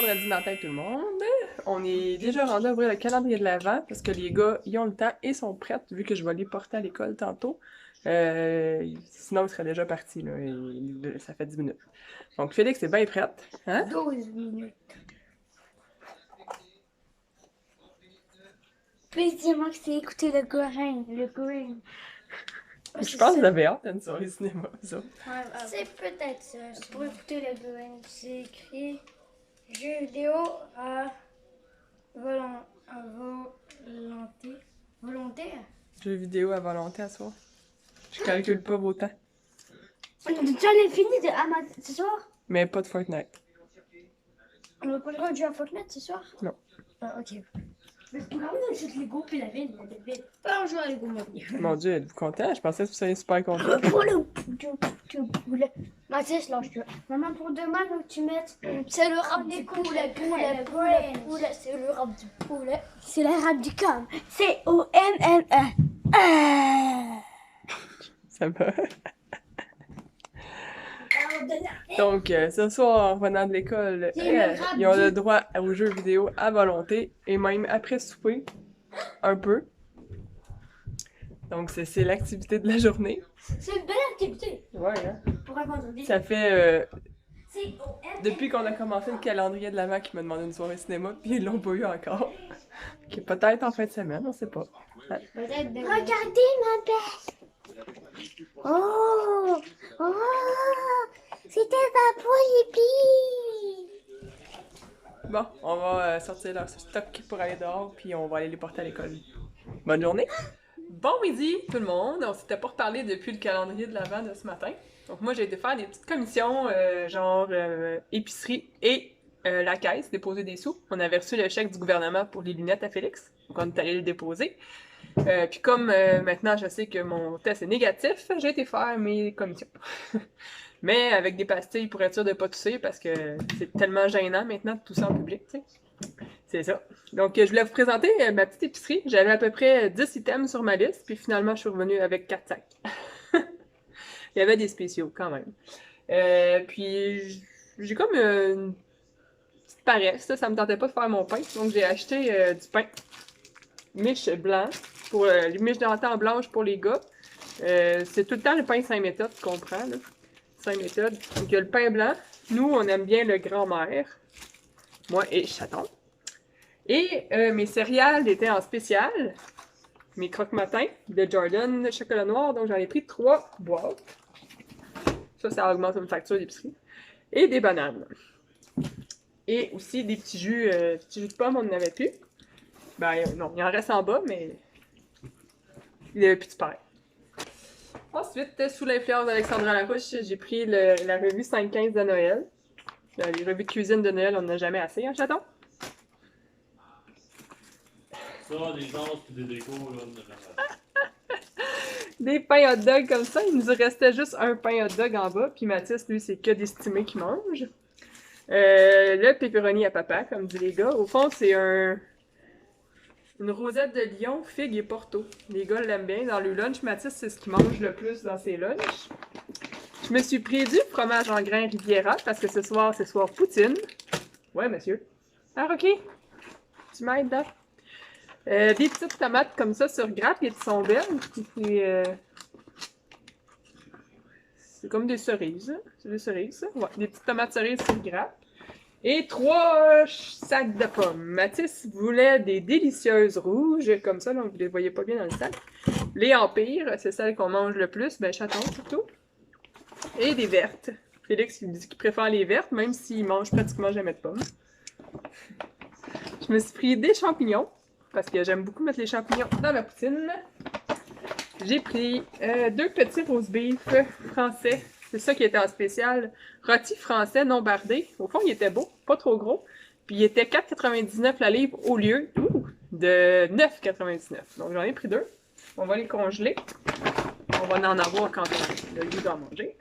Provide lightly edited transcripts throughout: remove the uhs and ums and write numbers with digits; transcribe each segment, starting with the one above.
vendredi matin tout le monde. On est déjà rendu à ouvrir le calendrier de l'Avent parce que les gars, ils ont le temps et sont prêts vu que je vais les porter à l'école tantôt. Sinon, ils seraient déjà partis, là. Ça fait 10 minutes. Donc, Félix est bien prête. Hein? 12 minutes. Puis dis-moi que c'est écouter le Gorin. Le Gorin. Je pense que vous avez hâte à une soirée cinéma, ça. C'est peut-être ça. C'est pour écouter le Gorin. C'est écrit jeux vidéo à, à volonté. Volontaire. Jeux vidéo à volonté à soir. Je calcule pas vos temps. Tu as l'infini de Amazon ce soir? Mais pas de Fortnite. On n'a pas le droit de jouer à Fortnite ce soir? Non. Ah, ok. Mais c'est pas grave, on achète Lego puis la ville, la ville. Pas on joue à Lego maintenant. Mon Dieu, êtes-vous content? Je pensais que vous seriez super content. Mathis, lâche-toi. Maman, pour demain, faut que tu mettes. C'est le rap du poulet, poulet. C'est le rap du poulet. C'est le rap du com. C-O-M-M-E. Ça va. Donc, ce soir, en revenant de l'école, ils ont le droit aux jeux vidéo à volonté et même après souper, un peu. Donc, c'est l'activité de la journée. C'est une belle activité. Ouais, hein? Pour un vendredi. Ça fait C-O-M. depuis qu'on a commencé le calendrier de l'Avent qu'ils m'ont demandé une soirée cinéma, puis ils l'ont pas eu encore. Qui est peut-être en fin de semaine, on sait pas. Ouais. Regardez ma belle. Oh, oh, c'était ma polypie. Bon, on va sortir leur stock pour aller dehors, puis on va aller les porter à l'école. Bonne journée! Bon midi tout le monde! On s'était pas reparlé depuis le calendrier de l'Avent de ce matin. Donc moi j'ai été faire des petites commissions, genre épicerie et la caisse, déposer des sous. On avait reçu le chèque du gouvernement pour les lunettes à Félix, donc on est allé le déposer. Puis comme maintenant je sais que mon test est négatif, j'ai été faire mes commissions. Mais avec des pastilles pour être sûr de pas tousser parce que c'est tellement gênant maintenant de tousser en public, tu sais. C'est ça. Donc je voulais vous présenter ma petite épicerie. J'avais à peu près 10 items sur ma liste, puis finalement je suis revenue avec 4 sacs. Il y avait des spéciaux quand même. Puis j'ai comme une petite paresse, ça me tentait pas de faire mon pain, donc j'ai acheté du pain miche blanc pour les miches d'antan blanches pour les gars. C'est tout le temps le pain Saint-Méthode qu'on prend, là. Saint-Méthode. Donc, il y a le pain blanc. Nous, on aime bien le grand-mère. Moi et chaton. Et mes céréales étaient en spécial. Mes croque-matins de Jordan chocolat noir. Donc, j'en ai pris 3 boîtes. Ça augmente une facture d'épicerie. Et des bananes. Et aussi des petits jus de pommes, on n'en avait plus. Ben non, il en reste en bas, mais il n'y avait plus de pareil. Ensuite, sous l'influence d'Alexandra Larouche, j'ai pris la revue 5-15 de Noël. Les revues de cuisine de Noël, on n'en a jamais assez, hein, chaton? Ça, des chances pis des décos, là, on a jamais. Des pains hot dog comme ça, il nous restait juste un pain hot dog en bas, puis Mathis, lui, c'est que des stimés qui mange. Le pepperoni à papa, comme disent les gars. Au fond, c'est une rosette de lion, figue et porto. Les gars l'aiment bien. Dans le lunch, Mathis, c'est ce qu'il mange le plus dans ses lunchs. Je me suis pris du fromage en grains Riviera parce que ce soir, c'est soir poutine. Ouais, monsieur. Ah, ok. Tu m'aides, là? Des petites tomates comme ça sur grappe, elles sont belles. C'est comme des cerises. Hein? C'est des cerises, ça? Ouais, des petites tomates cerises sur grappe. Et 3 sacs de pommes. Mathis voulait des délicieuses rouges, comme ça, donc vous les voyez pas bien dans le sac. Les empires, c'est celles qu'on mange le plus, ben chaton surtout. Et des vertes. Félix, il dit qu'il préfère les vertes, même s'il mange pratiquement jamais de pommes. Je me suis pris des champignons, parce que j'aime beaucoup mettre les champignons dans ma poutine. J'ai pris 2 petits roast beef français. C'est ça qui était en spécial. Rôti français non bardé. Au fond, il était beau, pas trop gros. Puis il était 4,99 la livre au lieu de 9,99. Donc j'en ai pris 2. On va les congeler. On va en avoir quand le lieu d'en manger.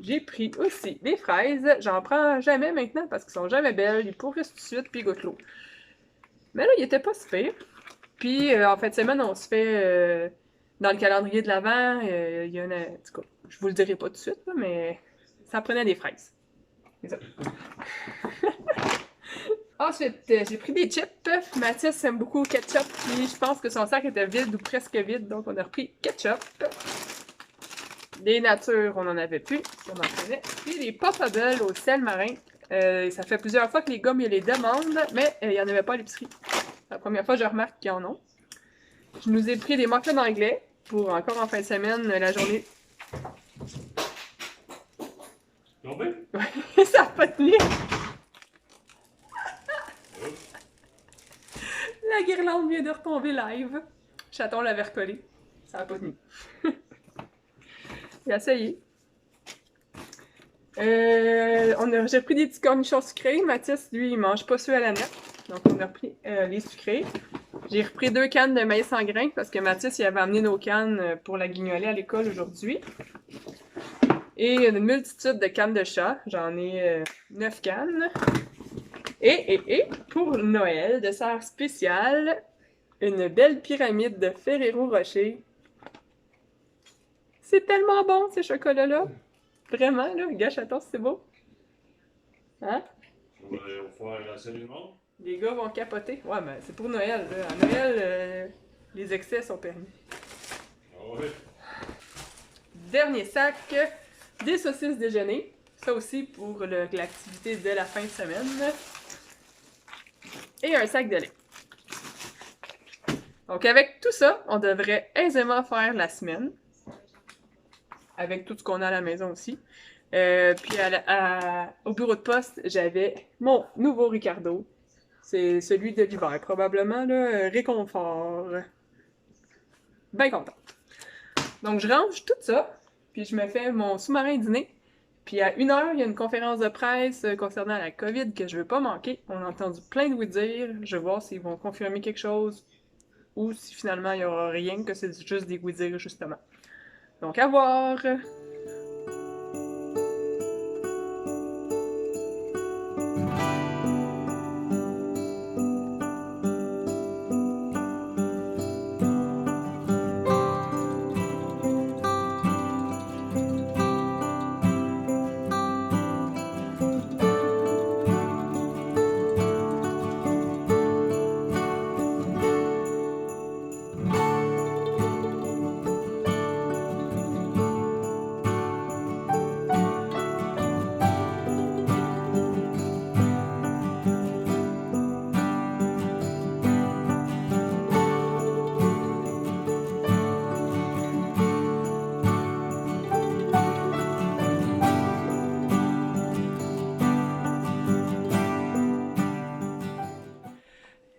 J'ai pris aussi des fraises. J'en prends jamais maintenant parce qu'ils sont jamais belles. Ils pourrissent tout de suite puis ils goûtent l'eau. Mais là, il était pas si pire. Puis en fin de semaine, on se fait dans le calendrier de l'Avent, il y a une. En tout cas, je vous le dirai pas tout de suite, là, mais ça prenait des fraises. C'est ça. Ensuite, j'ai pris des chips. Mathis aime beaucoup ketchup, puis je pense que son sac était vide ou presque vide, donc on a repris ketchup. Des natures, on en avait plus, on en prenait. Puis des Pop-Bubble au sel marin. Ça fait plusieurs fois que les gars me les demandent, mais il n'y en avait pas à l'épicerie. La première fois, je remarque qu'ils en ont. Je nous ai pris des muffins anglais pour encore en fin de semaine, la journée. Tombé? Ça n'a pas tenu! La guirlande vient de retomber live. Chaton l'avait recollé. Ça n'a pas tenu. J'ai essayé. J'ai pris des petits cornichons sucrés. Mathis, lui, il mange pas ceux à la nette. Donc, on a pris les sucrés. J'ai repris 2 cannes de maïs en grains parce que Mathis, il avait amené nos cannes pour la guignolée à l'école aujourd'hui. Et une multitude de cannes de chat. J'en ai 9 cannes. Et pour Noël, dessert spécial, une belle pyramide de Ferrero Rocher. C'est tellement bon, ces chocolats-là. Vraiment, là, gâche à toi, c'est beau. Hein? On va faire la scène du monde. Les gars vont capoter. Ouais, mais c'est pour Noël, là. À Noël, les excès sont permis. Ah ouais. Dernier sac, des saucisses déjeuner. Ça aussi pour l'activité de la fin de semaine. Et un sac de lait. Donc avec tout ça, on devrait aisément faire la semaine. Avec tout ce qu'on a à la maison aussi. Puis au bureau de poste, j'avais mon nouveau Ricardo. C'est celui de l'hiver, probablement, là, réconfort. Ben content. Donc je range tout ça, puis je me fais mon sous-marin dîner. Puis à 1h, il y a une conférence de presse concernant la COVID que je veux pas manquer. On a entendu plein de oui-dire. Je vais voir s'ils vont confirmer quelque chose ou si finalement il y aura rien, que c'est juste des oui-dire justement. Donc à voir!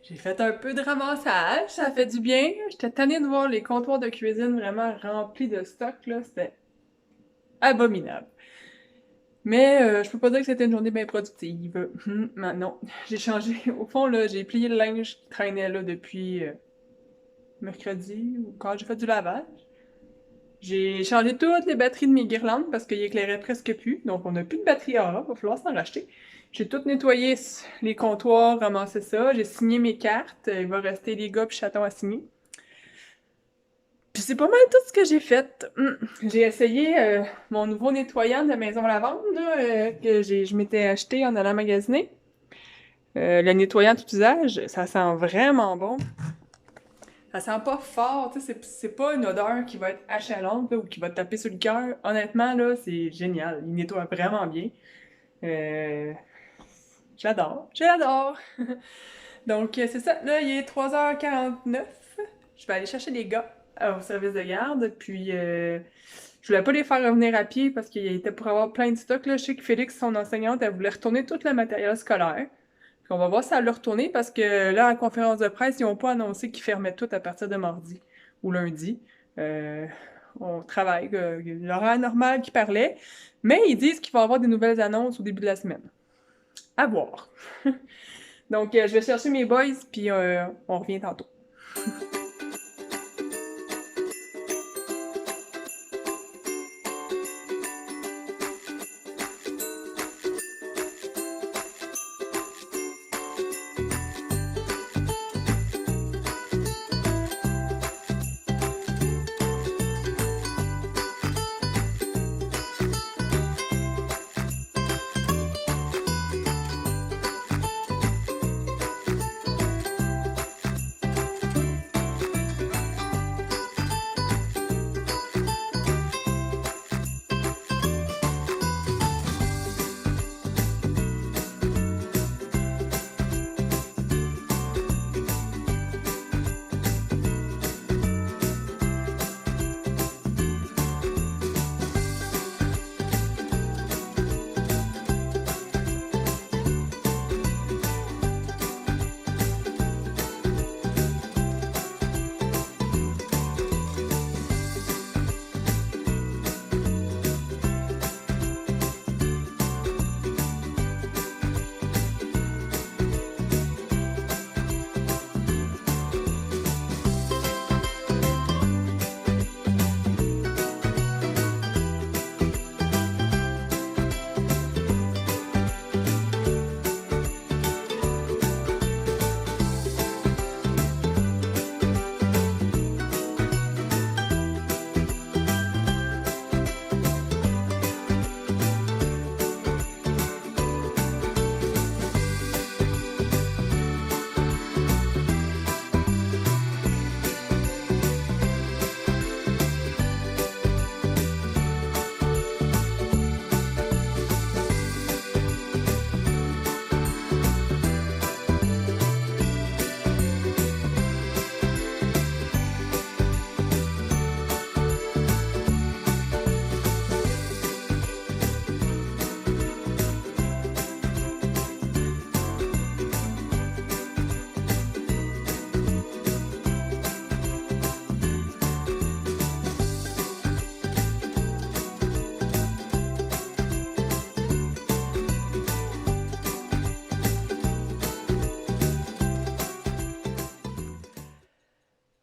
J'ai fait un peu de ramassage, ça fait du bien. J'étais tannée de voir les comptoirs de cuisine vraiment remplis de stock, là. C'était abominable. Mais je peux pas dire que c'était une journée bien productive. Non, j'ai changé. Au fond, là, j'ai plié le linge qui traînait là depuis mercredi ou quand j'ai fait du lavage. J'ai changé toutes les batteries de mes guirlandes parce qu'ils éclairaient presque plus. Donc on n'a plus de batterie à va falloir s'en racheter. J'ai tout nettoyé les comptoirs, ramassé ça. J'ai signé mes cartes. Il va rester les gars puis chatons à signer. Puis c'est pas mal tout ce que j'ai fait. J'ai essayé mon nouveau nettoyant de maison lavande là, que je m'étais acheté en allant magasiner. Le nettoyant tout usage, ça sent vraiment bon. Ça sent pas fort, tu sais, c'est pas une odeur qui va être achalante là, ou qui va te taper sur le cœur. Honnêtement, là, c'est génial. Il nettoie vraiment bien. J'adore. Donc, c'est ça. Là, il est 3h49. Je vais aller chercher les gars au service de garde. Puis, je voulais pas les faire revenir à pied parce qu'il était pour avoir plein de stock. Là. Je sais que Félix, son enseignante, elle voulait retourner tout le matériel scolaire. Puis on va voir si elle le retourner parce que là, à la conférence de presse, ils n'ont pas annoncé qu'ils fermaient tout à partir de mardi ou lundi. On travaille. L'horaire normal qui parlait. Mais ils disent qu'il va y avoir des nouvelles annonces au début de la semaine. À voir. Donc, je vais chercher mes boys, puis on revient tantôt.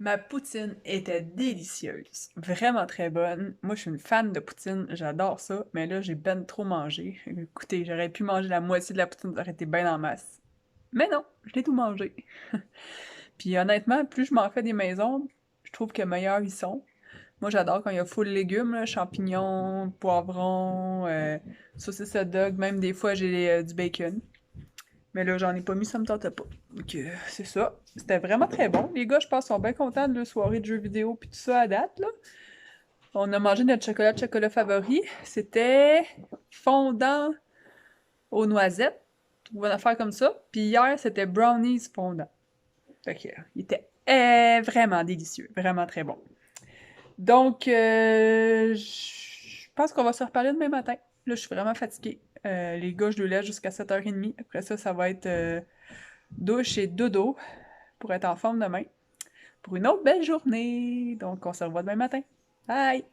Ma poutine était délicieuse, vraiment très bonne. Moi, je suis une fan de poutine, j'adore ça, mais là, j'ai ben trop mangé. Écoutez, j'aurais pu manger la moitié de la poutine, ça aurait été bien en masse. Mais non, je l'ai tout mangé. Puis honnêtement, plus je m'en fais des maisons, je trouve que meilleurs ils sont. Moi, j'adore quand il y a full légumes, là, champignons, poivrons, saucisses hot dog, même des fois j'ai du bacon. Mais là, j'en ai pas mis, ça me tentait pas. Donc, c'est ça. C'était vraiment très bon. Les gars, je pense, sont bien contents de leur soirée de jeux vidéo puis tout ça à date, là. On a mangé notre chocolat favori. C'était fondant aux noisettes, ou une affaire comme ça. Puis hier, c'était brownies fondant. Fait que, il était vraiment délicieux. Vraiment très bon. Donc, je pense qu'on va se reparler demain matin. Là, je suis vraiment fatiguée. Les gars, je le laisse jusqu'à 7h30. Après ça, ça va être douche et dodo pour être en forme demain. Pour une autre belle journée. Donc, on se revoit demain matin. Bye!